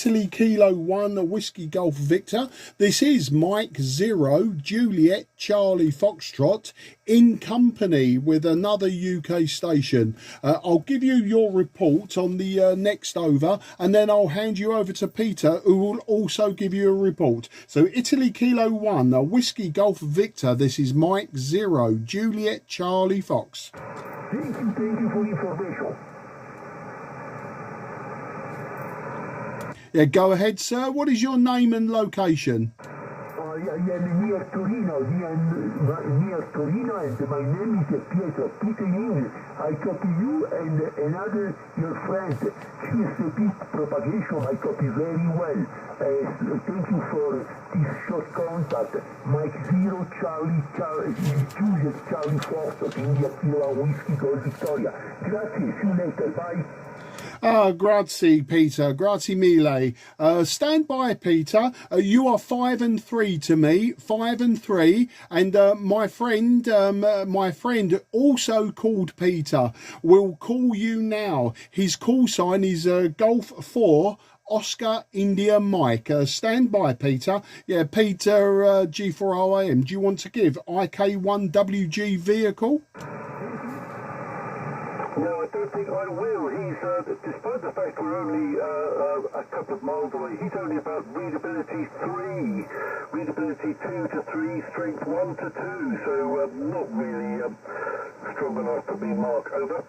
Italy Kilo 1 Whiskey Golf Victor. This is Mike 0 Juliet Charlie Foxtrot in company with another UK station. I'll give you your report on the next over, and then I'll hand you over to Peter, who will also give you a report. So Italy Kilo 1 Whiskey Golf Victor. This is Mike 0 Juliet Charlie Fox. Thank you for the information. Yeah, go ahead, sir. What is your name and location? I am near Torino, and my name is Pietro. Peter in, I copy you and another, your friend. SpE propagation, I copy very well. Thank you for this short contact. Mike 0 Juliet Charlie Fox, India Kilo Whiskey Gold Victoria. Grazie, see you later, bye. Grazie, Peter. Grazie mille. Stand by, Peter. You are 5 and 3 to me. 5 and 3. And my friend also called Peter will call you now. His call sign is Golf 4 Oscar India Mike. Stand by, Peter. Yeah, Peter G4OAM. Do you want to give IK1WG vehicle? No, I don't think I will. He's, despite the fact we're only a couple of miles away, he's only about readability 3, readability 2 to 3, strength 1 to 2, so not really strong enough for me, Mark. Over.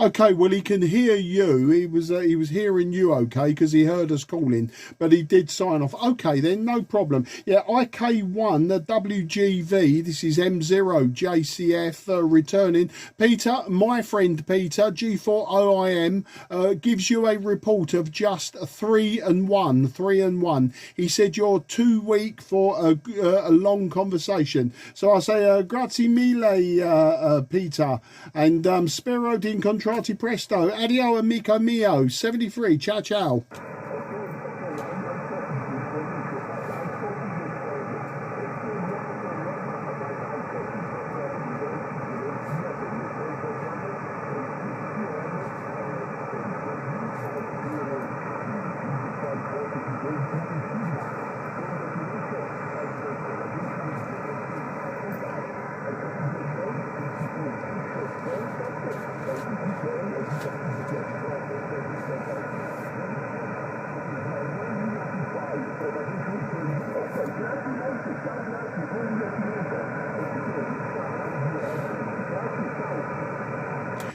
Okay, well, he can hear you. He was hearing you, okay, because he heard us calling, but he did sign off. Okay, then, no problem. Yeah, IK1, the WGV, this is M0 JCF returning. Peter, my friend Peter, G4OIM, gives you a report of just 3 and 1, 3 and 1. He said you're too weak for a long conversation. So I say, grazie mille, Peter, and spero di incontrarti presto. Addio amico mio. 73. Ciao ciao.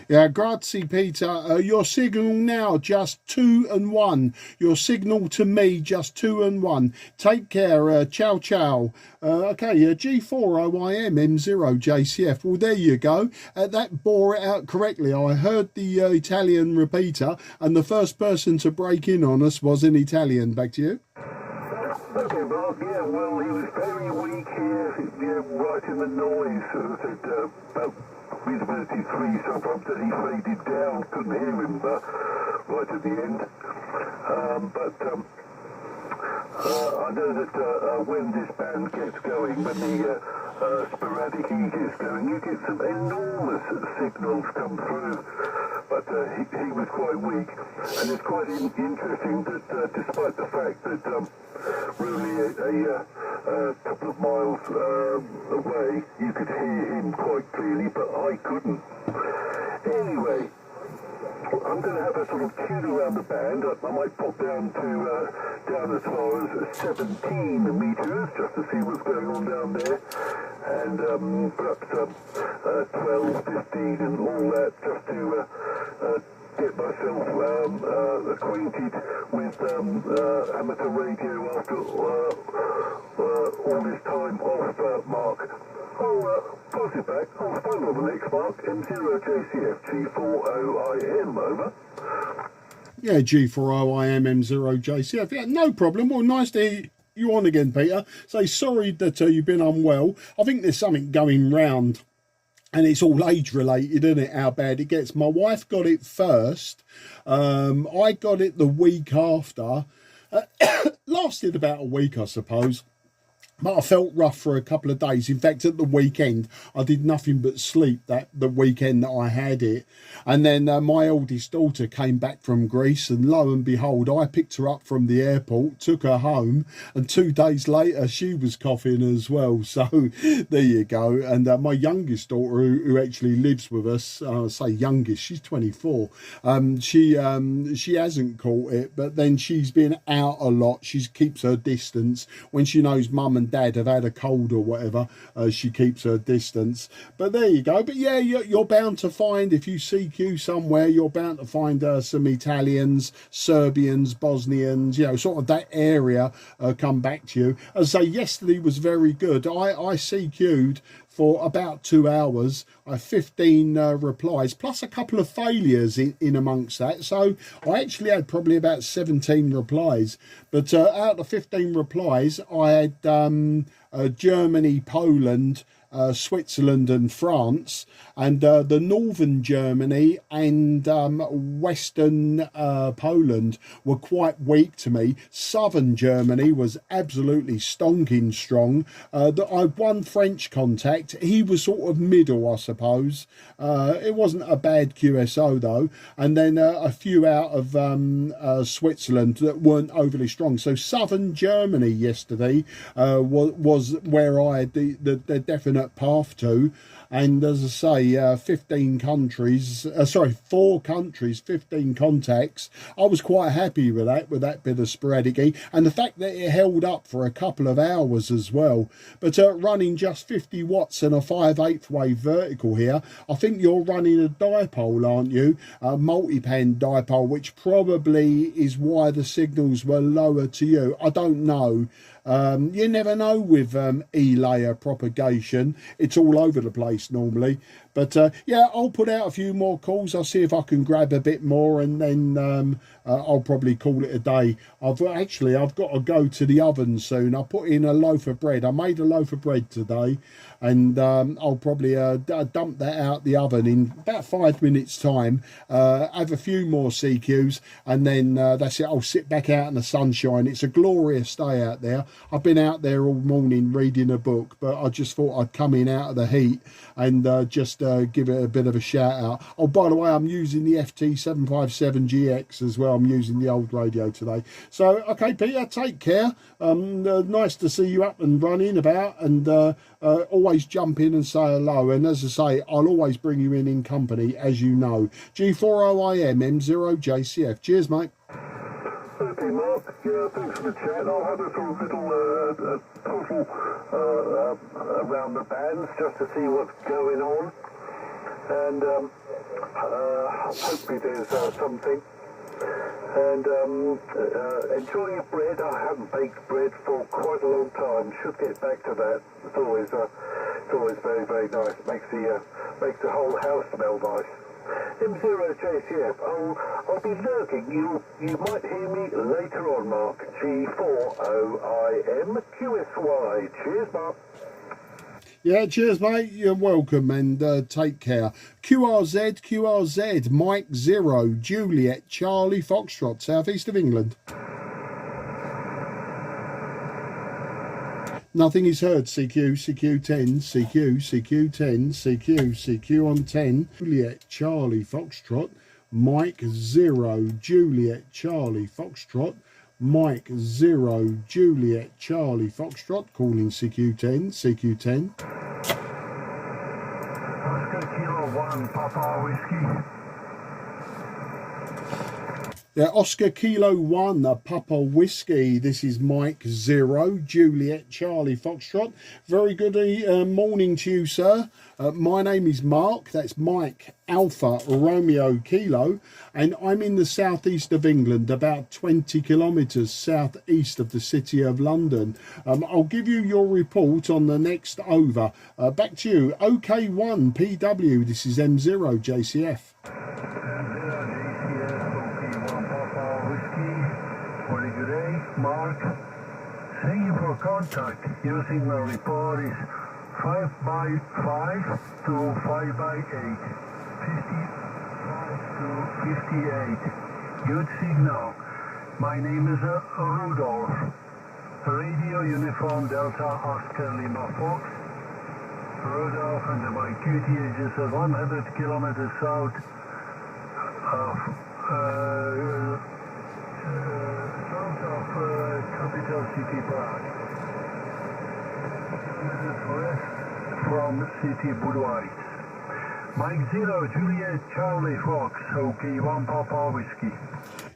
Yeah, grazie, Peter. Your signal now just 2 and 1. Your signal to me just 2 and 1. Take care. Ciao, ciao. Okay, G4OIM M0 JCF. Well, there you go. That bore it out correctly. I heard the Italian repeater, and the first person to break in on us was in Italian. Back to you. Okay, Mark. Yeah, well, he was very weak here. Yeah, right in the noise. About readability 3, sometimes that he faded down, couldn't hear him right at the end. I know that when this band gets going, when the sporadic E gets going, you get some enormous signals come through. But he was quite weak, and it's quite interesting that despite the fact that we're only a couple of miles away, you could hear him quite clearly, but I couldn't. Anyway, I'm going to have a sort of tune around the band. I might pop down as far as 17 meters just to see what's going on down there, and perhaps 12, 15 and all that, just to get myself acquainted with amateur radio after all this time off, Mark. I'll pass it back. I'll find on the next mark. M0 JCF G4OIM, over. Yeah, G4OIM M0 JCF. Yeah, no problem. Well, nice to hear you on again, Peter. Say sorry that you've been unwell. I think there's something going round, and it's all age related, isn't it, how bad it gets. My wife got it first. I got it the week after. Lasted about a week, I suppose. But I felt rough for a couple of days. In fact, at the weekend, I did nothing but sleep the weekend that I had it. And then my eldest daughter came back from Greece, and lo and behold, I picked her up from the airport, took her home, and 2 days later, she was coughing as well. So there you go. And my youngest daughter, who actually lives with us, I say youngest, she's 24. She hasn't caught it, but then she's been out a lot. She keeps her distance. When she knows mum and dad have had a cold or whatever, she keeps her distance. But there you go. But yeah, you're bound to find, if you CQ somewhere, you're bound to find some Italians, Serbians, Bosnians, sort of that area come back to you. As I say, yesterday was very good. I CQ'd for about 2 hours. I had 15 replies, plus a couple of failures in amongst that. So I actually had probably about 17 replies. But out of 15 replies, I had Germany, Poland, Switzerland and France, and the northern Germany and western Poland were quite weak to me. Southern Germany was absolutely stonking strong. I had one French contact. He was sort of middle, I suppose. It wasn't a bad QSO though. And then a few out of Switzerland that weren't overly strong. So southern Germany yesterday was where I had the definite path to. And as I say, 15 countries, 4 countries, 15 contacts. I was quite happy with that bit of sporadic E, and the fact that it held up for a couple of hours as well. But running just 50 watts and a 5/8 wave vertical here, I think you're running a dipole, aren't you? A multi-pan dipole, which probably is why the signals were lower to you. I don't know. You never know with E-layer propagation. It's all over the place normally. But yeah, I'll put out a few more calls. I'll see if I can grab a bit more, and then I'll probably call it a day. I've got to go to the oven soon. I put in a loaf of bread. I made a loaf of bread today, and I'll probably dump that out the oven in about 5 minutes time. Have a few more CQs, and then that's it. I'll sit back out in the sunshine. It's a glorious day out there. I've been out there all morning reading a book, but I just thought I'd come in out of the heat and just give it a bit of a shout out. Oh, by the way, I'm using the FT-757GX as well. I'm using the old radio today. So, okay, Peter, take care. Nice to see you up and running about, and always jump in and say hello. And as I say, I'll always bring you in company, as you know. G40IM M0JCF. Cheers, mate. Okay, Mark, yeah, thanks for the chat. I'll have a sort of little total around the bands just to see what's going on. And hopefully there's something. And enjoy your bread. I haven't baked bread for quite a long time. Should get back to that. It's always very, very nice. Makes the whole house smell nice. M0JCF, I'll be lurking. You might hear me later on, Mark. G40IM QSY. Cheers, Mark. Yeah, cheers, mate. You're welcome, and take care. QRZ, Mike 0, Juliet, Charlie, Foxtrot, southeast of England. Nothing is heard. CQ10, CQ on 10, Juliet, Charlie, Foxtrot, Mike 0, Juliet, Charlie, Foxtrot, Mike 0, Juliet, Charlie, Foxtrot, calling CQ10. Oscar Kilo 1, Papa Whiskey. Yeah, Oscar Kilo 1, Papa Whiskey. This is Mike 0, Juliet, Charlie, Foxtrot. Very good morning to you, sir. My name is Mark. That's Mike Alpha Romeo Kilo. And I'm in the southeast of England, about 20 kilometres southeast of the city of London. I'll give you your report on the next over. Back to you. OK1 PW. This is M0JCF. Mark, thank you for contact. Using my report is 5x5 to 5x8, 55 to 58. Good signal. My name is Rudolph. Radio Uniform Delta Oscar Lima Fox. Rudolph and my QTH is 100 kilometers south of capital city Prague. West from city Budweis. Mike 0 Juliet Charlie Fox, OK 1 Papa Whiskey.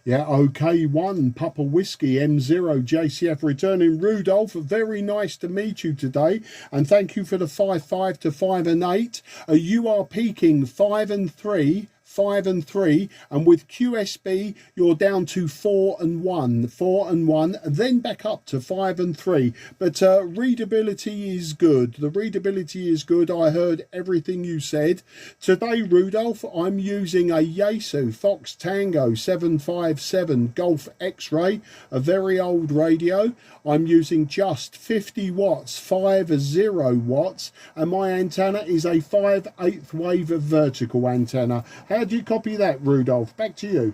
Yeah, OK 1 Papa Whiskey M0 JCF returning. Rudolph, very nice to meet you today, and thank you for the 5-5 to 5 and 8. You are peaking 5 and 3. 5 and 3, and with QSB you're down to 4 and 1, then back up to 5 and 3. But readability is good. The readability is good. I heard everything you said today, Rudolph. I'm using a Yaesu Fox Tango 757 Golf X-Ray, a very old radio. I'm using just 50 watts, 50 watts, and my antenna is a 5/8 wave vertical antenna. How do you copy that, Rudolph? Back to you.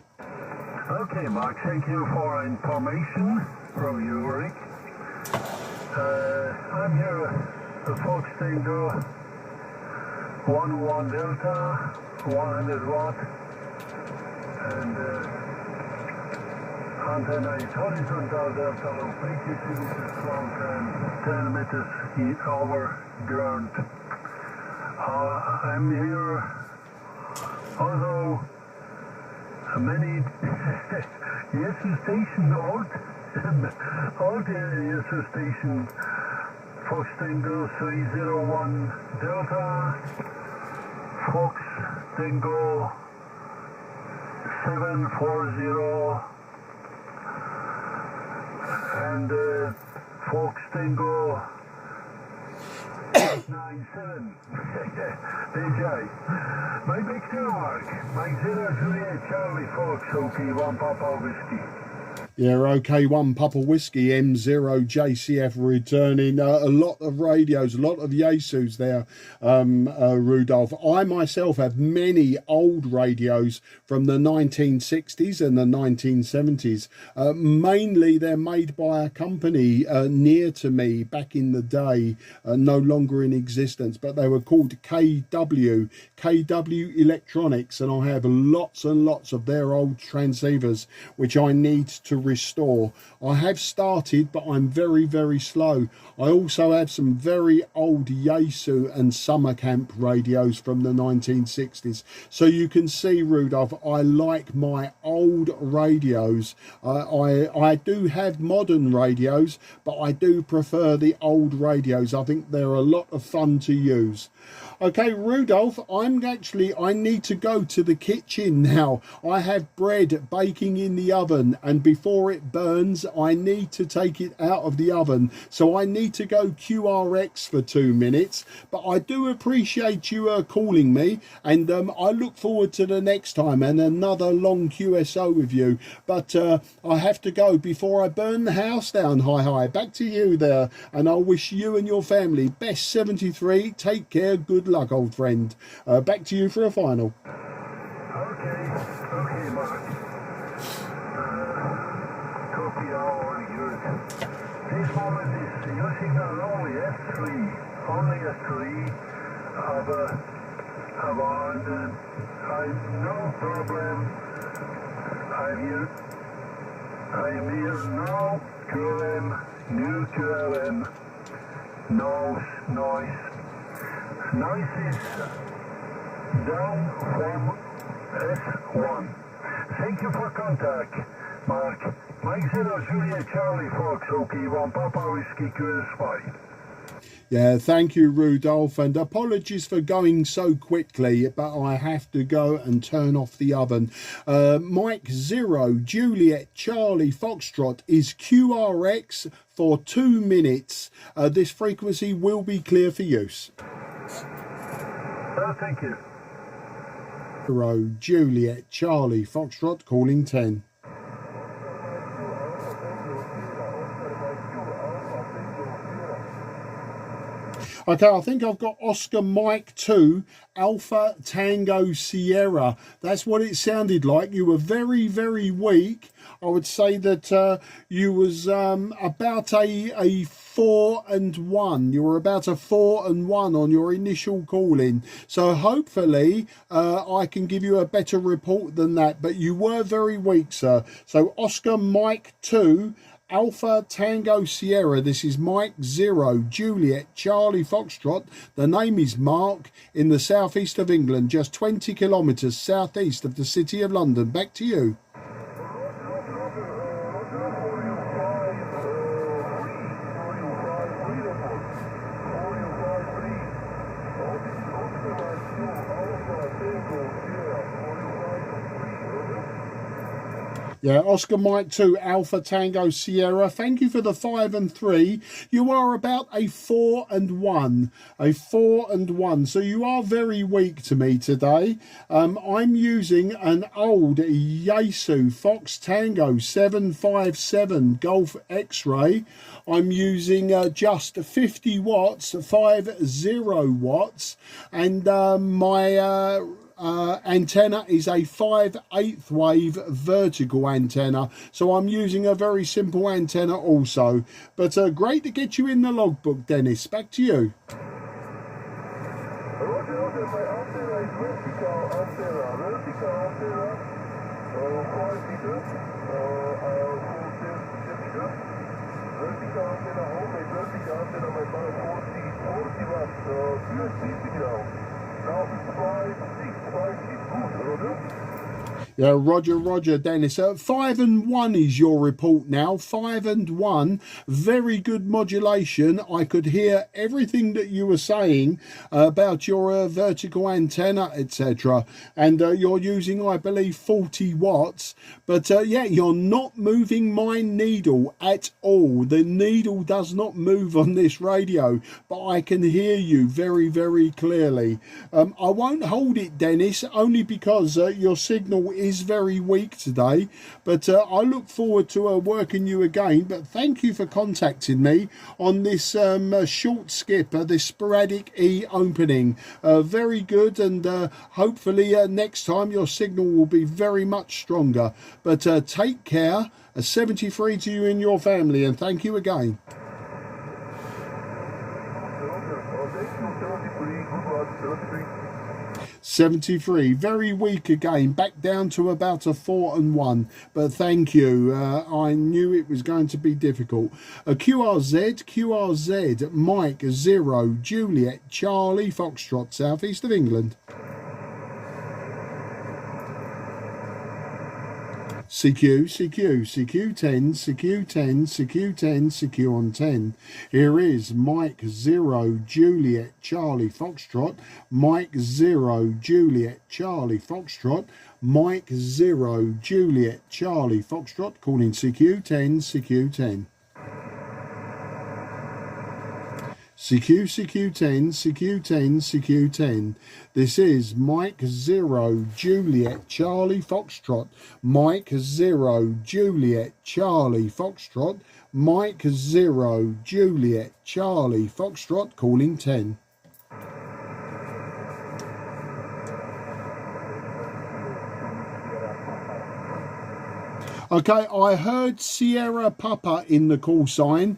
Okay, Mark, thank you for information from you, Rick. I'm here at Fox Tango 101 Delta, 100 watt, and antenna is horizontal delta low frequency meters long and 10 meters over ground. I'm here, although many Yaesu station, old Yaesu station, Fox Tango 301 Delta, Fox Tango 740, and Fox Tango 897. DJ. My big mark. Mike 0 Juliet Charlie Fox, OK 1 Papa Whiskey. Yeah, OK 1 Papa Whiskey M0 JCF returning. A lot of radios, a lot of Yaesus there, Rudolph. I myself have many old radios from the 1960s and the 1970s. Mainly they're made by a company near to me back in the day, no longer in existence, but they were called KW Electronics, and I have lots and lots of their old transceivers which I need to restore. I have started, but I'm very, very slow. I also have some very old Yaesu and summer camp radios from the 1960s. So you can see, Rudolph, I like my old radios. I do have modern radios, but I do prefer the old radios. I think they're a lot of fun to use. Okay, Rudolph, I need to go to the kitchen now. I have bread baking in the oven, and before it burns, I need to take it out of the oven. So I need to go QRX for 2 minutes. But I do appreciate you calling me, and I look forward to the next time and another long QSO with you. But I have to go before I burn the house down. Hi. Back to you there, and I wish you and your family best 73. Take care. Good luck, old friend. Back to you for a final. Okay, Mark. Copy all yours. This moment is using only S3. Only S3. Have on. No problem. I'm here. No QLM. New QLM. No noise. Noise is down from S1. Thank you for contact, Mark. Mike 0 Juliet Charlie Fox, OK 1 Papa Whiskey QS5. Yeah, thank you, Rudolph, and apologies for going so quickly, but I have to go and turn off the oven. Mike 0 Juliet Charlie Foxtrot is QRX for 2 minutes. This frequency will be clear for use. Thank you. 0 Juliet Charlie Foxtrot calling 10. Okay, I think I've got Oscar Mike 2 Alpha Tango Sierra. That's what it sounded like. You were very, very weak. I would say that you was about a 4 and 1. You were about a 4 and 1 on your initial calling. So hopefully I can give you a better report than that. But you were very weak, sir. So Oscar Mike 2 Alpha Tango Sierra. This is Mike 0 Juliet Charlie Foxtrot. The name is Mark, in the southeast of England, just 20 kilometres southeast of the city of London. Back to you. Yeah, Oscar Mike 2 Alpha Tango Sierra. Thank you for the 5 and 3. You are about a 4 and 1. A 4 and 1. So you are very weak to me today. I'm using an old Yaesu Fox Tango 757 Golf X-Ray. I'm using just 50 watts, 50 watts. And my antenna is a 5/8 wave vertical antenna, so I'm using a very simple antenna also. But great to get you in the logbook, Dennis. Back to you. Yeah, Roger, Dennis. 5 and 1 is your report now. 5 and 1. Very good modulation. I could hear everything that you were saying about your vertical antenna, etc. And you're using, I believe, 40 watts. But yeah, you're not moving my needle at all. The needle does not move on this radio, but I can hear you very, very clearly. I won't hold it, Dennis, only because your signal is very weak today, but I look forward to working you again. But thank you for contacting me on this short skip, this sporadic E opening. Very good, and hopefully next time your signal will be very much stronger. But take care. 73 to you and your family, and thank you again. 73, very weak again, back down to about a 4 and 1, but thank you. I knew it was going to be difficult. QRZ, Mike 0 Juliet Charlie Foxtrot, southeast of England. CQ10, CQ on 10. Here is Mike 0 Juliet Charlie Foxtrot, Mike 0 Juliet Charlie Foxtrot, Mike 0 Juliet Charlie Foxtrot, calling CQ10. CQ10. This is Mike 0 Juliet Charlie Foxtrot, Mike 0 Juliet Charlie Foxtrot, Mike 0 Juliet Charlie Foxtrot, calling 10. Okay, I heard Sierra Papa in the call sign.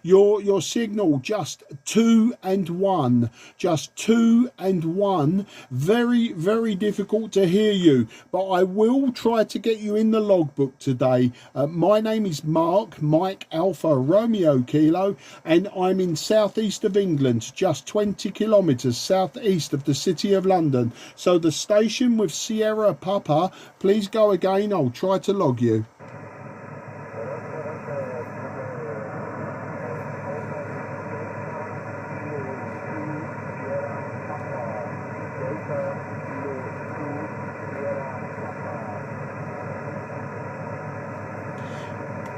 Your signal just 2 and 1. Just 2 and 1. Very, very difficult to hear you. But I will try to get you in the logbook today. My name is Mark, Mike Alpha Romeo Kilo, and I'm in southeast of England, just 20 kilometres southeast of the city of London. So the station with Sierra Papa, please go again. I'll try to log you.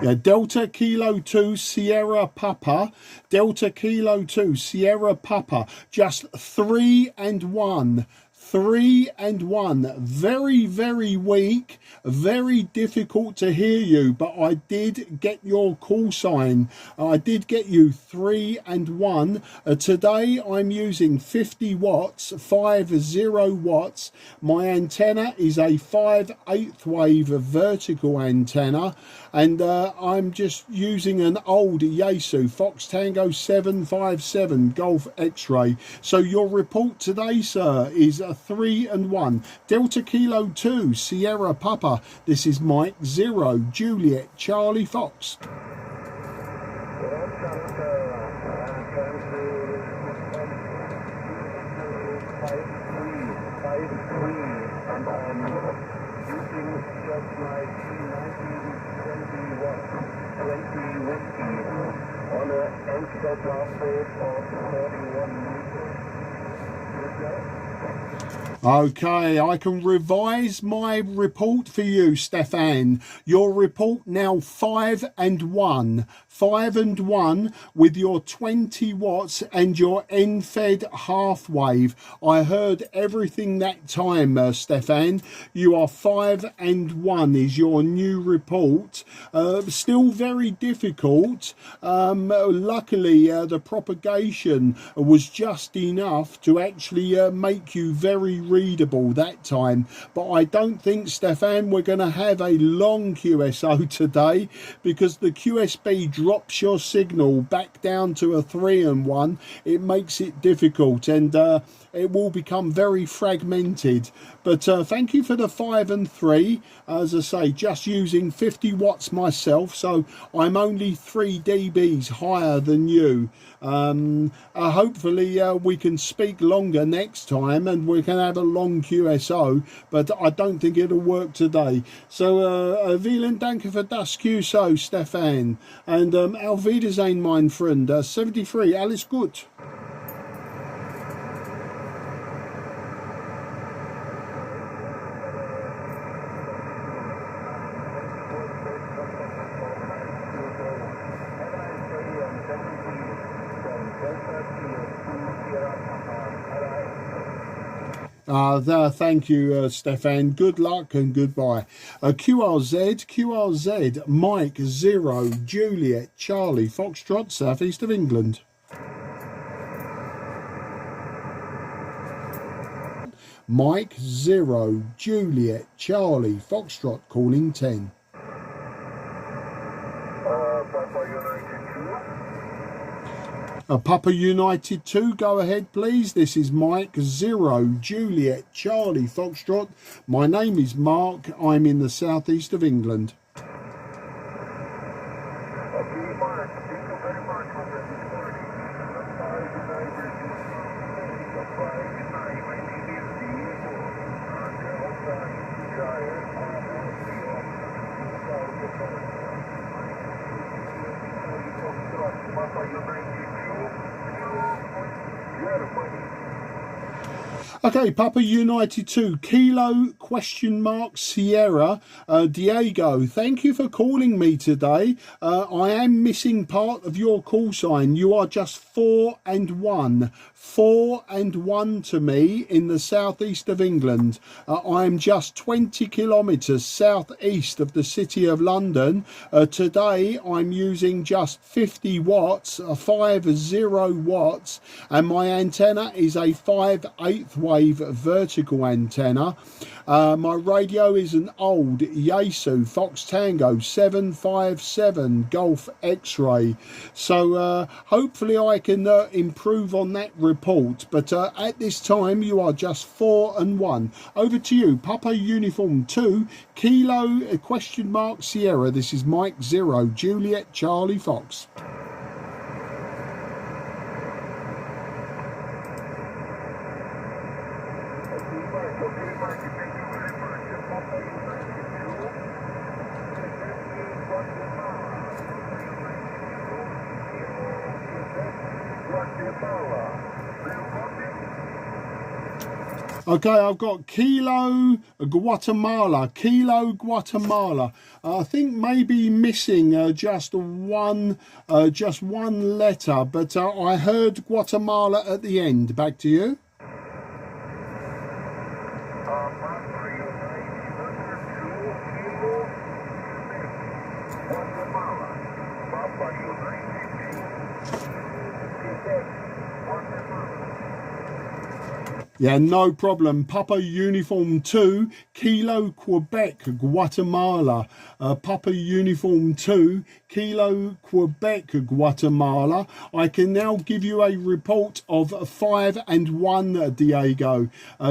Yeah, Delta Kilo 2 Sierra Papa, Delta Kilo 2 Sierra Papa, just 3 and 1. 3 and 1. Very, very weak, very difficult to hear you, but I did get your call sign. I did get you 3 and 1. Today I'm using 50 watts, 50 watts. My antenna is a 5/8 wave vertical antenna, and I'm just using an old Yaesu Fox Tango 757 Golf X-ray. So your report today, sir, is 3 and 1. Delta Kilo 2 Sierra Papa. This is Mike 0 Juliet Charlie Fox. On an end-stop blast rate of 41 meters. Okay, I can revise my report for you, Stefan. Your report now 5 and 1. 5 and 1 with your 20 watts and your end-fed half wave. I heard everything that time, Stefan. You are 5 and 1 is your new report. Still very difficult. Luckily, the propagation was just enough to actually make you very readable that time, but I don't think, Stefan, we're going to have a long QSO today, because the QSB drops your signal back down to a 3 and 1. It makes it difficult, and it will become very fragmented. But thank you for the 5 and 3. As I say, just using 50 watts myself, so I'm only 3 dBs higher than you. Hopefully we can speak longer next time, and we can have a long QSO, but I don't think it'll work today. So vielen Dank für das QSO, Stefan, and auf Wiedersehen, mein Freund. 73, alles gut. Thank you, Stefan. Good luck and goodbye. QRZ, Mike 0 Juliet Charlie Foxtrot, southeast of England. Mike 0 Juliet Charlie Foxtrot calling 10. Papa United 2, go ahead please. This is Mike 0 Juliet Charlie Foxtrot. My name is Mark. I'm in the southeast of England. Okay, Mark, thank you very much for this recording. Okay, Papa United 2, Kilo Sierra, Diego, thank you for calling me today. I am missing part of your call sign. You are just 4 and 1. 4 and 1 to me in the southeast of England. I am just 20 kilometres southeast of the city of London. Today I'm using just 50 watts, 50 watts, and my antenna is a 5/8 wave vertical antenna. My radio is an old Yaesu Fox Tango 757 Golf X-ray. So hopefully I can improve on that report. But at this time you are just 4 and 1. Over to you, Papa Uniform 2, Kilo Sierra. This is Mike 0 Juliet Charlie Fox. Okay, I've got Kilo Guatemala. I think maybe missing just one letter, but I heard Guatemala at the end. Back to you. Guatemala. Papa United. Yeah, no problem. Papa Uniform 2, Kilo Quebec, Guatemala. Papa Uniform 2, Kilo Quebec, Guatemala. I can now give you a report of 5 and 1, Diego.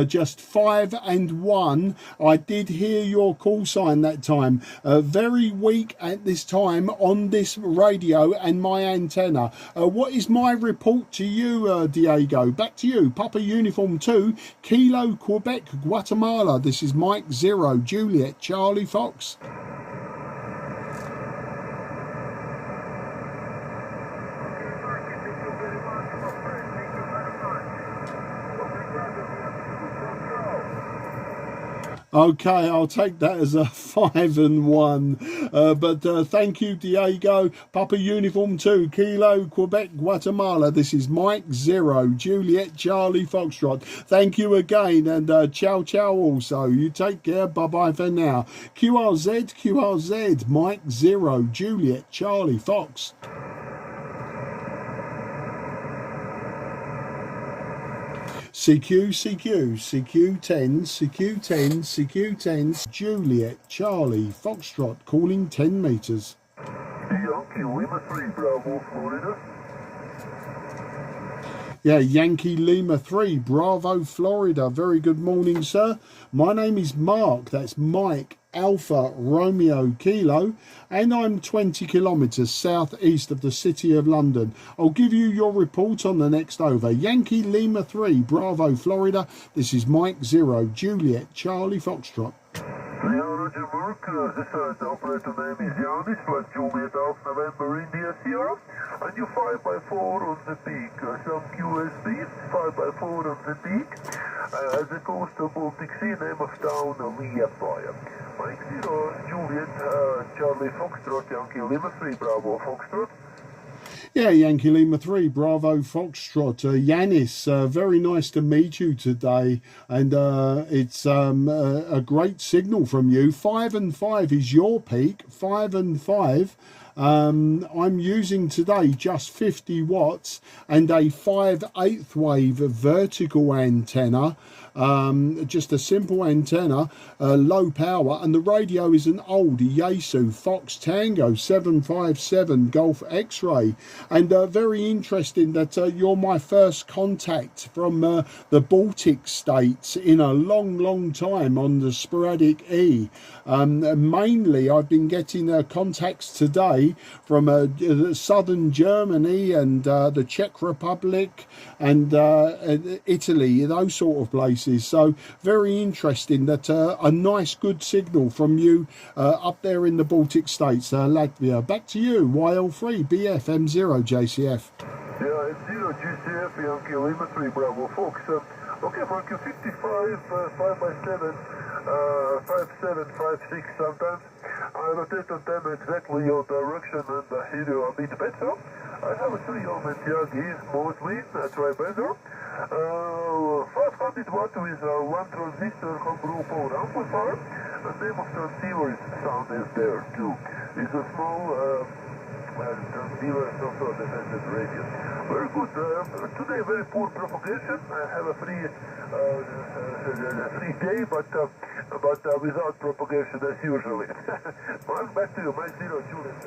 Just 5 and 1. I did hear your call sign that time. Very weak at this time on this radio and my antenna. What is my report to you, Diego? Back to you. Papa Uniform 2, Kilo Quebec, Guatemala. This is Mike 0, Juliet, Charlie Fox. Okay, I'll take that as a 5 and 1. But thank you, Diego. Papa Uniform 2, Kilo, Quebec, Guatemala. This is Mike 0, Juliet, Charlie, Foxtrot. Thank you again, and ciao, ciao also. You take care. Bye-bye for now. QRZ, Mike 0, Juliet, Charlie, Fox. CQ10, Juliet, Charlie, Foxtrot, calling 10 meters. Yankee Lima 3, Bravo, Florida. Yeah, Yankee Lima 3, Bravo, Florida. Very good morning, sir. My name is Mark. That's Mike Alpha Romeo Kilo, and I'm 20 kilometres southeast of the City of London. I'll give you your report on the next over. Yankee Lima 3, Bravo, Florida. This is Mike 0, Juliet, Charlie, Foxtrot. Roger, Mark. This the operator name is Yanis, like Juliet Alpha November India Sierra, and you 5x4 on the peak. Some QSBs, 5x4 on the peak, as it goes to Baltic Sea, name of town, Liepaja. Mike 0, Juliet, Charlie Foxtrot, Yankee Lima 3, Bravo, Foxtrot. Yeah, Yankee Lima 3, Bravo, Foxtrot. Yanis, very nice to meet you today, and it's a great signal from you. 5 and 5 is your peak, 5 and 5. I'm using today just 50 watts and a 5/8 wave vertical antenna. Just a simple antenna, low power, and the radio is an old Yaesu Fox Tango 757 Golf X-ray. And very interesting that you're my first contact from the Baltic states in a long time on the sporadic E. Mainly I've been getting contacts today from southern Germany and the Czech Republic and Italy, those sort of places. So very interesting that a nice good signal from you up there in the Baltic states, Latvia. Back to you, YL3 BF M0 JCF. Yeah, M0 GCF, Yankee Lima 3, Bravo, Fox. Okay, Mark, 55, 5x7, 5756 sometimes. I rotate on them exactly your direction and hear you a bit better. I have a 3-ohm Yagi, mostly, try better. 500 watt with one transistor homebrew power amplifier. The name of transceiver is sound is there too. It's a small transceiver, some sort of defended radio. Very good. Today very poor propagation. I have a free day, but without propagation as usually. Mark, back to you. My 0, Juliet.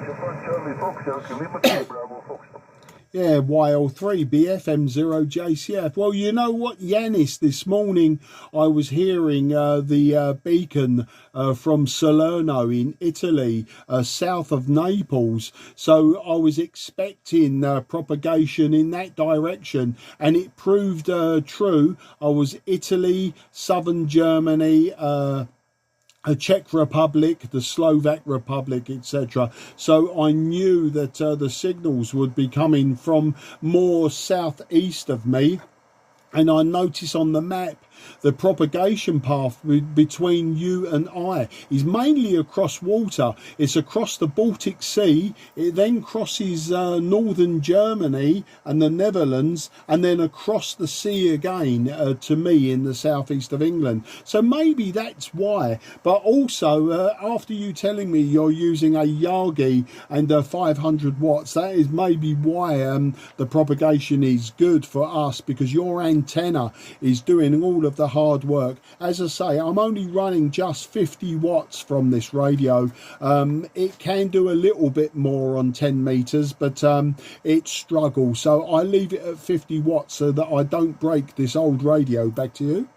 Japan Charlie Fox, Yankee Lima 3, Bravo Fox. Yeah, YL3 BFM0 JCF. Well, you know what, Yanis, this morning I was hearing the beacon from Salerno in Italy, south of Naples. So I was expecting propagation in that direction, and it proved true. I was Italy, southern Germany, Czech Republic, the Slovak Republic, etc. So I knew that the signals would be coming from more southeast of me. And I notice on the map The propagation path between you and I is mainly across water. It's across the Baltic Sea. It then crosses northern Germany and the Netherlands, and then across the sea again to me in the southeast of England. So maybe that's why. But also, after you telling me you're using a Yagi and 500 watts, that is maybe why the propagation is good for us, because your antenna is doing all of the hard work. As I say, I'm only running just 50 watts from this radio. It can do a little bit more on 10 meters, but it struggles. So I leave it at 50 watts so that I don't break this old radio. Back to you.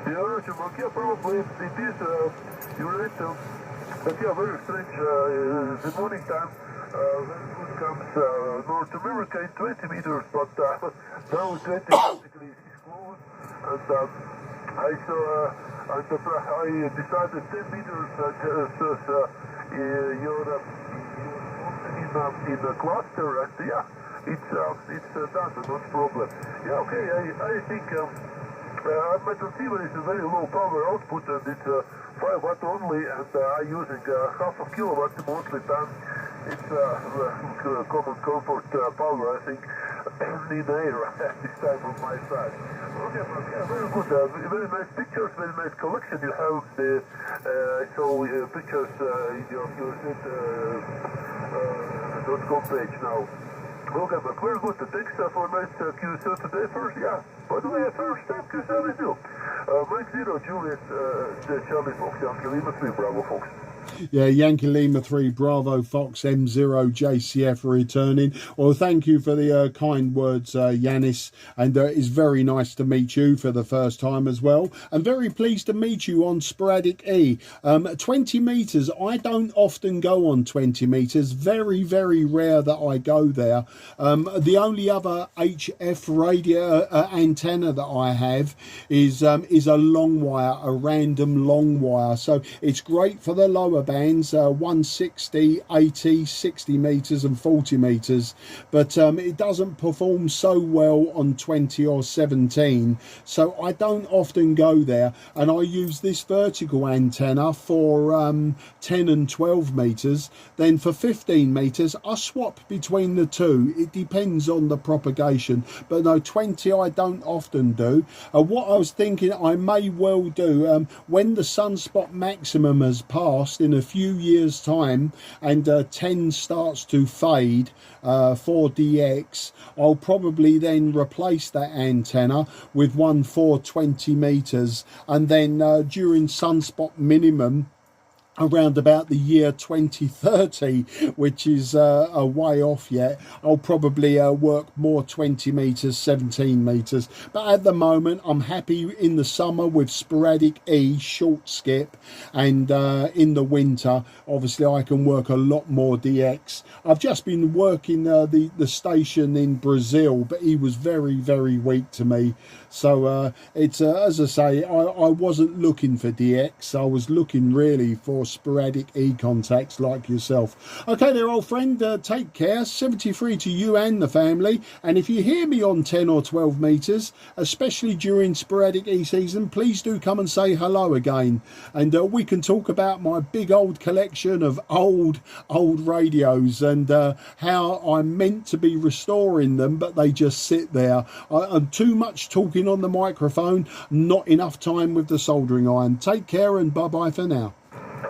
Yeah, yeah, probably it is. You're right. But yeah, very strange. The morning time when it comes North America in 20 meters, but now 20 basically is closed. And I saw, I decided 10 meters you're in a cluster, and yeah, it's done, not problem. Yeah, okay, I think my transceiver is a very low power output, and it's 5 watt only, and I'm using half a kilowatt mostly time. It's common comfort power, I think, in air at this time on my side. Okay, but yeah, very good, very nice pictures, very nice collection. You have the pictures in your .com page now. Okay, but very good. Thanks for nice QSL today first. Yeah, by the way, first time QSL review. Mike 0, Juliet, Charlie Fox, Yankee Lima 3, Bravo Fox. Yeah, Yankee Lima 3, Bravo Fox, M0, JCF returning. Well, thank you for the kind words, Yanis. And it's very nice to meet you for the first time as well. I'm very pleased to meet you on Sporadic E. 20 meters, I don't often go on 20 meters. Very, very rare that I go there. The only other HF radio antenna that I have is a long wire, a random long wire. So it's great for the lower bands, 160, 80, 60 meters and 40 meters, but it doesn't perform so well on 20 or 17, so I don't often go there. And I use this vertical antenna for 10 and 12 meters. Then for 15 meters I swap between the two. It depends on the propagation, but no, 20 I don't often do. What I was thinking I may well do, when the sunspot maximum has passed in a few years time and 10 starts to fade for DX, I'll probably then replace that antenna with one for 20 meters, and then during sunspot minimum around about the year 2030, which is a way off yet, I'll probably work more 20 meters, 17 meters. But at the moment I'm happy in the summer with Sporadic E, short skip, and in the winter obviously I can work a lot more DX. I've just been working the station in Brazil, but he was very, very weak to me. So it's as I say, I wasn't looking for DX, I was looking really for Sporadic E contacts like yourself. Okay there, old friend, take care. 73 to you and the family. And if you hear me on 10 or 12 meters, especially during Sporadic E season, please do come and say hello again, and we can talk about my big old collection of old radios and how I'm meant to be restoring them, but they just sit there. I'm too much talking on the microphone, not enough time with the soldering iron. Take care and bye bye for now.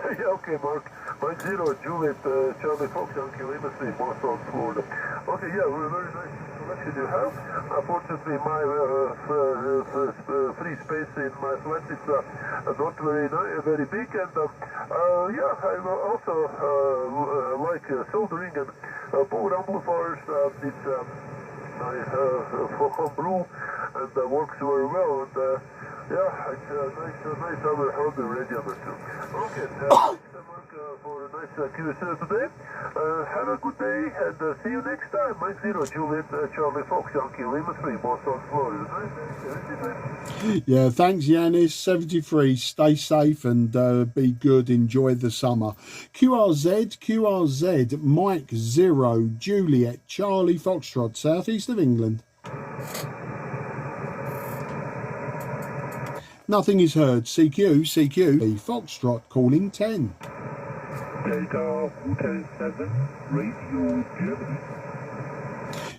Yeah, okay, Mark. Mike 0, Juliet, Charlie Fox, Yankee Lima 3, Boston, Florida. Okay, yeah, very nice selection you have. Unfortunately, my free space in my flat is not very big, and yeah, I also like soldering and power amplifiers. It's for homebrew and works very well. And yeah, it's a nice other radio too. Okay, thanks Mark for a nice QSL today. Have a good day and see you next time. Mike 0, Juliet, Charlie Fox, Yankee Lima 3, Boston, Florida. Yeah, thanks Yanis. 73, stay safe and be good, enjoy the summer. QRZ, Mike 0, Juliet, Charlie Foxtrot, southeast of England. Nothing is heard. CQ, the Foxtrot calling 10. Delta Hotel 7, Radio Germany.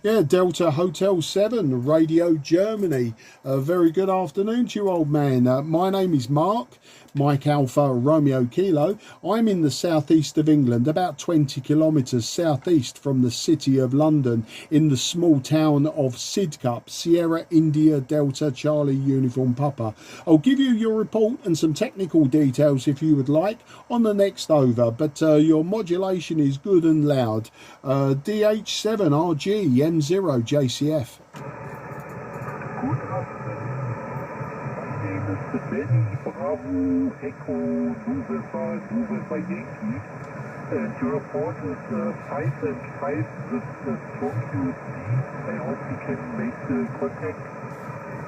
Yeah, Delta Hotel 7, Radio Germany. Very good afternoon to you, old man. My name is Mark, Mike Alpha Romeo Kilo. I'm in the southeast of England, about 20 kilometres southeast from the city of London, in the small town of Sidcup, Sierra India Delta Charlie Uniform Papa. I'll give you your report and some technical details if you would like on the next over, but your modulation is good and loud. DH7RG M0 JCF. Good afternoon. My name is Benny Bravo Echo November Yankee, and your report is 5 and 5 with the QC. I hope we can make the contact.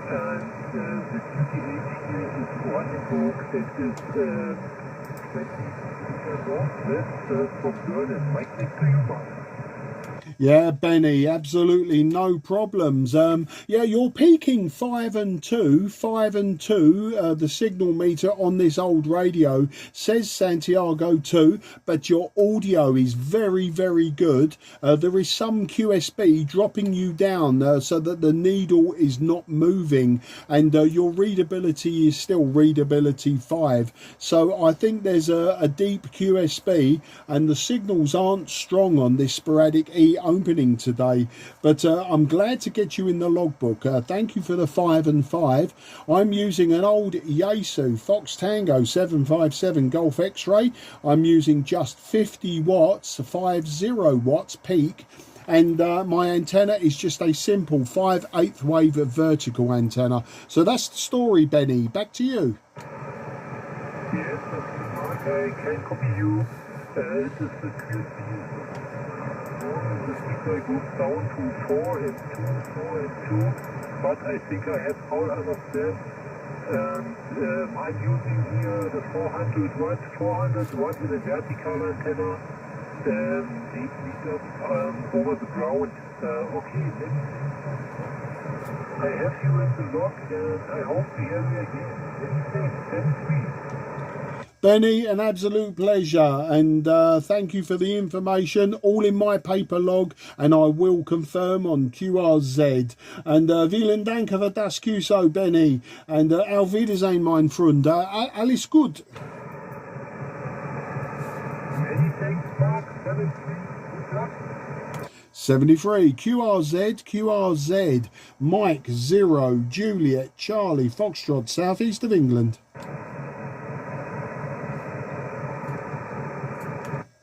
And the QTH here is Brandenburg. It is 20 northwest from Berlin. Right next to you, Mark. Yeah, Benny, absolutely no problems. Yeah, you're peaking 5 and 2, 5 and 2. The signal meter on this old radio says Santiago 2, but your audio is very, very good. There is some QSB dropping you down so that the needle is not moving, and your readability is still readability 5. So I think there's a deep QSB, and the signals aren't strong on this sporadic E opening today, but I'm glad to get you in the logbook. Thank you for the 5 and 5. I'm using an old Yaesu Fox Tango 757 Golf X-ray. I'm using just 50 watts, 50 watts peak, and my antenna is just a simple 5/8 wave vertical antenna. So that's the story, Benny. Back to you. Yes, Mark, I can copy you. It is the QC. The signal goes down to 4 and 2, but I think I have all understand. I'm using here the 400 watt in a vertical antenna, 8 meters over the ground. Okay, then I have you in the log, and I hope to hear you again. Many thanks, and sweet. Benny, an absolute pleasure, and thank you for the information, all in my paper log, and I will confirm on QRZ. And vielen Dank für das QSO, Benny, and auf Wiedersehen, mein Freund. Alles gut. Many thanks, Mark. 73. Good luck. 73, QRZ, Mike 0, Juliet, Charlie, Foxtrot, southeast of England.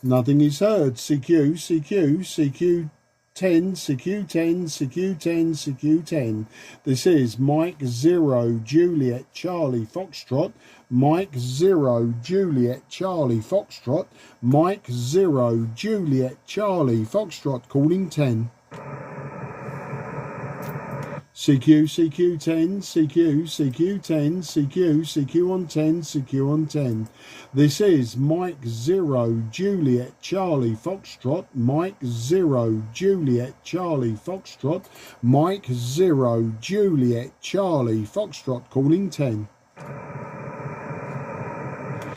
Nothing is heard. CQ10. This is Mike 0, Juliet, Charlie, Foxtrot. Mike 0, Juliet, Charlie, Foxtrot. Mike 0, Juliet, Charlie, Foxtrot, calling 10. CQ10, CQ on 10. This is Mike 0, Juliet, Charlie, Foxtrot. Mike 0, Juliet, Charlie, Foxtrot. Mike 0, Juliet, Charlie, Foxtrot, calling 10.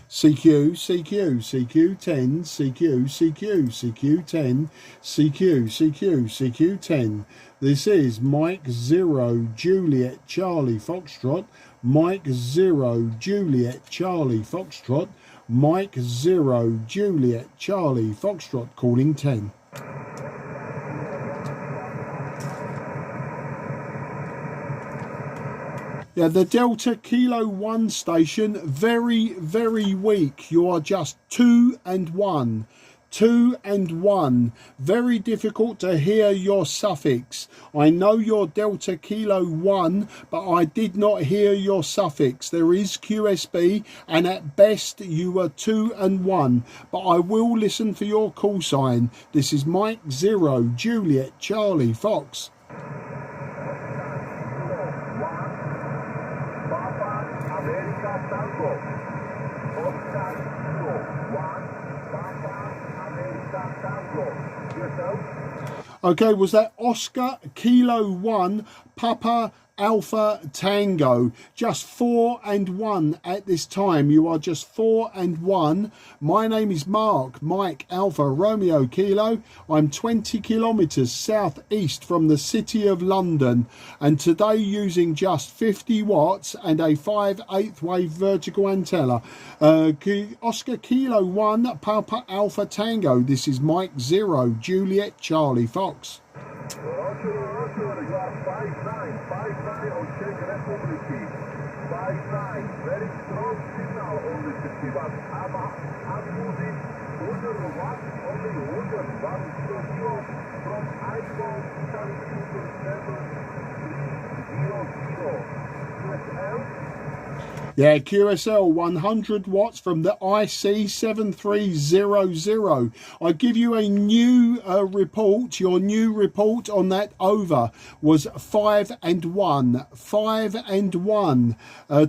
CQ10. This is Mike 0, Juliet, Charlie, Foxtrot. Mike 0, Juliet, Charlie, Foxtrot. Mike 0, Juliet, Charlie, Foxtrot, calling 10. Yeah, the Delta Kilo 1 station, very, very weak. You are just 2 and 1. 2 and 1. Very difficult to hear your suffix. I know you're Delta Kilo 1, but I did not hear your suffix. There is QSB, and at best you were 2 and 1. But I will listen for your call sign. This is Mike 0, Juliet, Charlie, Fox. Okay, was that Oscar Kilo 1 Papa Alpha Tango, just 4 and 1 at this time. You are just 4 and 1. My name is Mark, Mike Alpha Romeo Kilo. I'm 20 kilometers southeast from the city of London, and today using just 50 watts and a 5/8 wave vertical antenna. Oscar Kilo 1 Papa Alpha Tango. This is Mike 0 Juliet Charlie Fox. Roger, glass 59 on Czech Republic. 59, very strong signal on the city, but I'm using 101, only 101 studio from iPhone CQ10m. Yeah, QSL 100 watts from the IC7300. I give you a new report. Your new report on that over was 5 and 1. 5 and 1.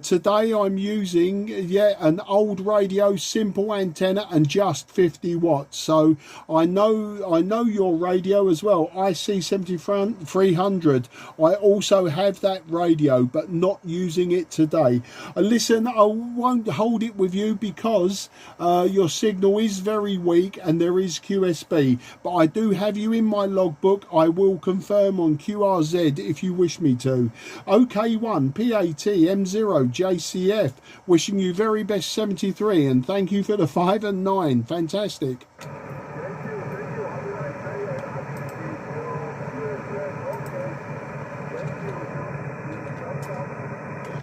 Today I'm using an old radio, simple antenna, and just 50 watts. So I know your radio as well. IC7300. I also have that radio, but not using it today. Listen, I won't hold it with you because your signal is very weak and there is QSB, but I do have you in my logbook. I will confirm on QRZ if you wish me to. OK1 PAT-M0 JCF, wishing you very best 73, and thank you for the 5 and 9. Fantastic.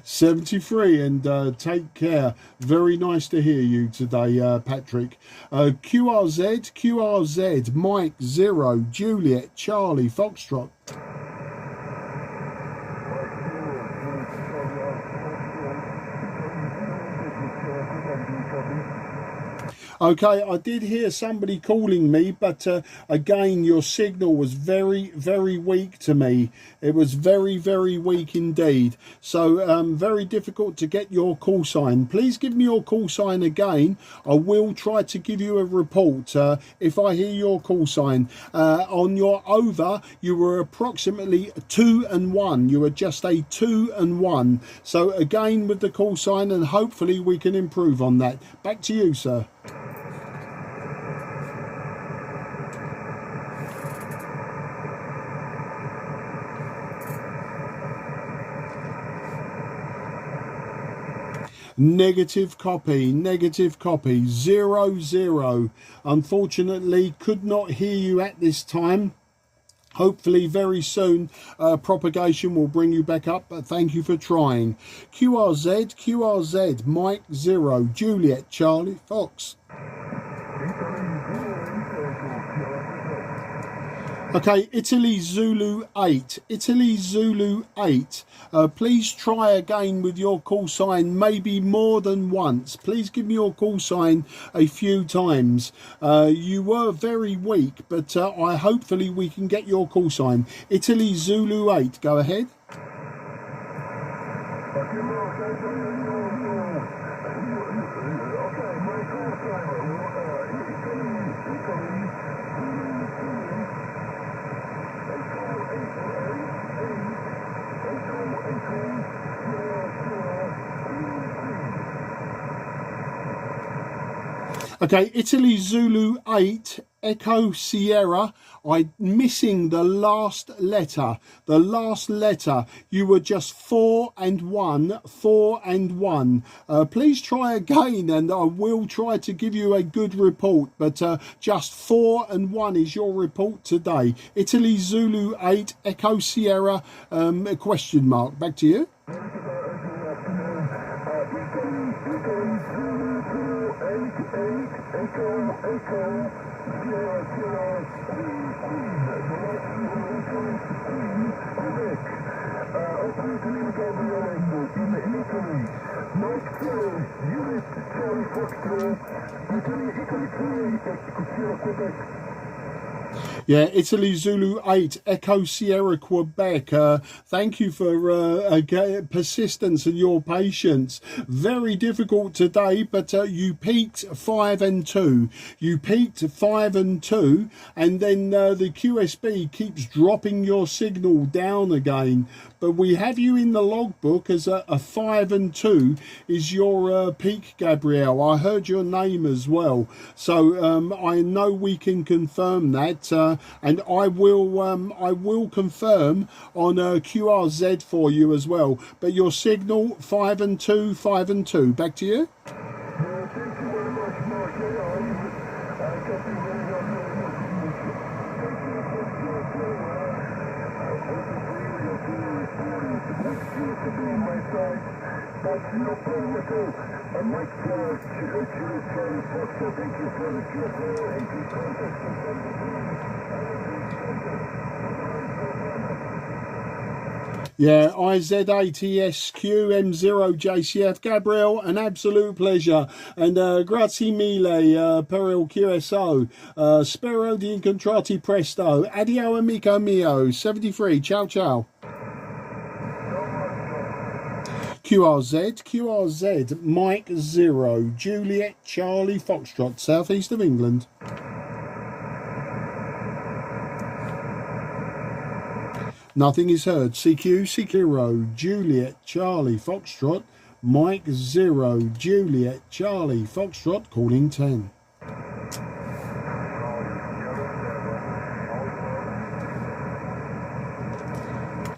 73, and take care. Very nice to hear you today, Patrick. QRZ Mike 0 Juliet Charlie Foxtrot. Okay, I did hear somebody calling me, but again, your signal was very, very weak to me. It was very, very weak indeed. So very difficult to get your call sign. Please give me your call sign again. I will try to give you a report if I hear your call sign. On your over, you were approximately 2 and 1. You were just a 2 and 1. So again with the call sign, and hopefully we can improve on that. Back to you, sir. Negative copy, 0. Unfortunately, could not hear you at this time. Hopefully very soon propagation will bring you back up, but thank you for trying. QRZ Mike 0 Juliet Charlie Fox. Okay, Italy Zulu 8. Please try again with your call sign, maybe more than once. Please give me your call sign a few times. You were very weak, but hopefully we can get your call sign. Italy Zulu 8, go ahead. Okay, Italy Zulu 8 Echo Sierra. I'm missing the last letter. The last letter. You were just 4 and 1. 4 and 1. Please try again, and I will try to give you a good report. But just 4 and 1 is your report today. Italy Zulu 8 Echo Sierra question mark. Back to you. Yeah, Italy Zulu 8 Echo Sierra Quebec. Thank you for persistence and your patience. Very difficult today, but you peaked 5 and 2. You peaked 5 and 2, and then the QSB keeps dropping your signal down again. but we have you in the logbook as a 5 and 2 is your peak, Gabrielle. I heard your name as well, so I know we can confirm that, and I will confirm on QRZ for you as well. But your signal 5 and 2, 5 and 2. Back to you. Yeah, IZ80SQM0JCF. Gabriel, an absolute pleasure. And grazie mille per il QSO. Spero di incontrarti presto. Addio amico mio. 73. Ciao, ciao. QRZ, Mike 0, Juliet Charlie Foxtrot, southeast of England. Nothing is heard. CQ, Juliet Charlie Foxtrot, Mike 0, Juliet Charlie Foxtrot, calling 10.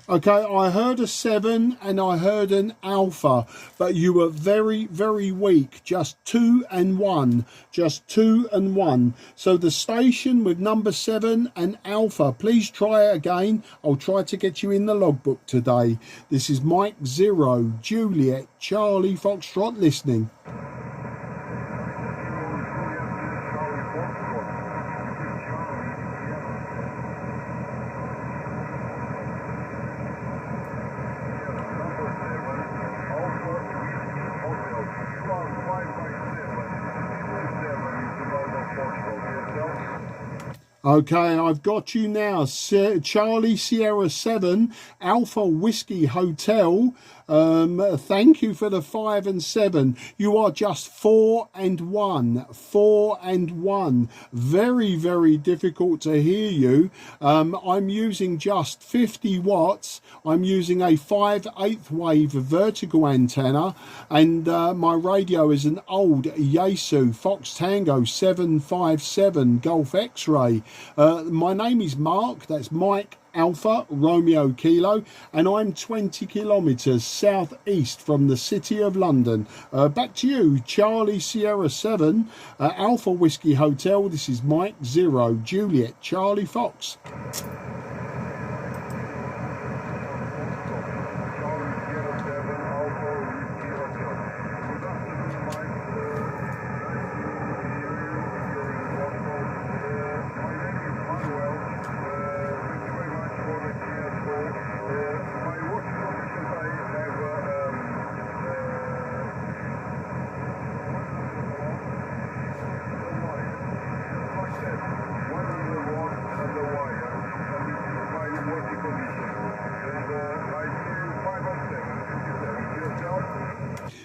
Okay, I heard a 7 and I heard an alpha, but you were very, very weak. Just 2 and 1. Just 2 and 1. So the station with number 7 and alpha, please try it again. I'll try to get you in the logbook today. This is Mike 0, Juliet, Charlie Foxtrot listening. Okay, I've got you now. Charlie Sierra 7, Alpha Whiskey Hotel. Thank you for the 5 and 7. You are just 4 and 1. 4 and 1. Very, very difficult to hear you. I'm using just 50 watts. I'm using a 5/8 wave vertical antenna, and my radio is an old Yaesu Fox Tango 757 Golf X-ray. My name is Mark. That's Mike Alpha Romeo Kilo, and I'm 20 kilometers southeast from the city of London. Back to you, Charlie Sierra 7, Alpha Whiskey Hotel. This is Mike 0, Juliet Charlie Fox.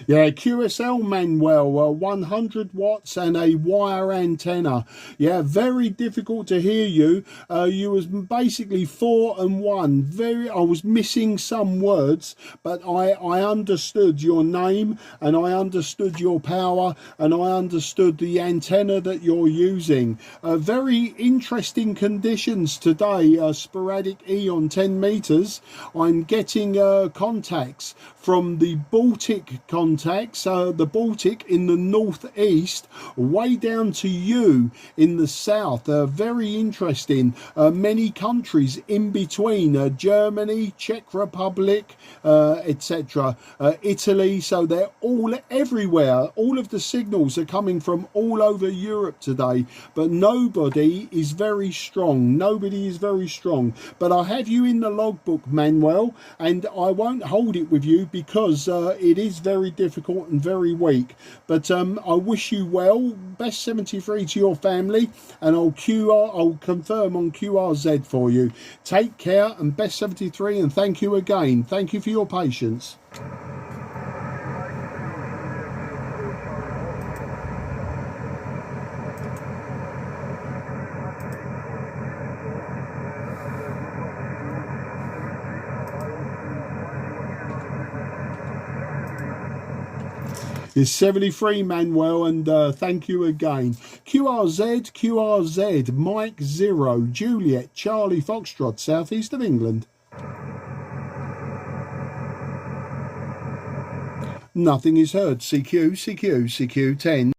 Yeah, QSL Manuel, 100 watts and a wire antenna. Yeah, very difficult to hear you. You was basically 4 and 1. I was missing some words, but I understood your name, and I understood your power, and I understood the antenna that you're using. Very interesting conditions today. Sporadic E on 10 meters. I'm getting contacts from the Baltic the Baltic in the northeast, way down to you in the south. Very interesting. Many countries in between, Germany, Czech Republic, etc., Italy. So they're all everywhere. All of the signals are coming from all over Europe today, but nobody is very strong. Nobody is very strong. But I have you in the logbook, Manuel, and I won't hold it with you because it is very difficult and very weak. But I wish you well. Best 73 to your family, and I'll confirm on QRZ for you. Take care, and best 73, and thank you again. Thank you for your patience. It's 73, Manuel, and thank you again. QRZ, Mike 0, Juliet, Charlie Foxtrot, southeast of England. Nothing is heard. CQ10.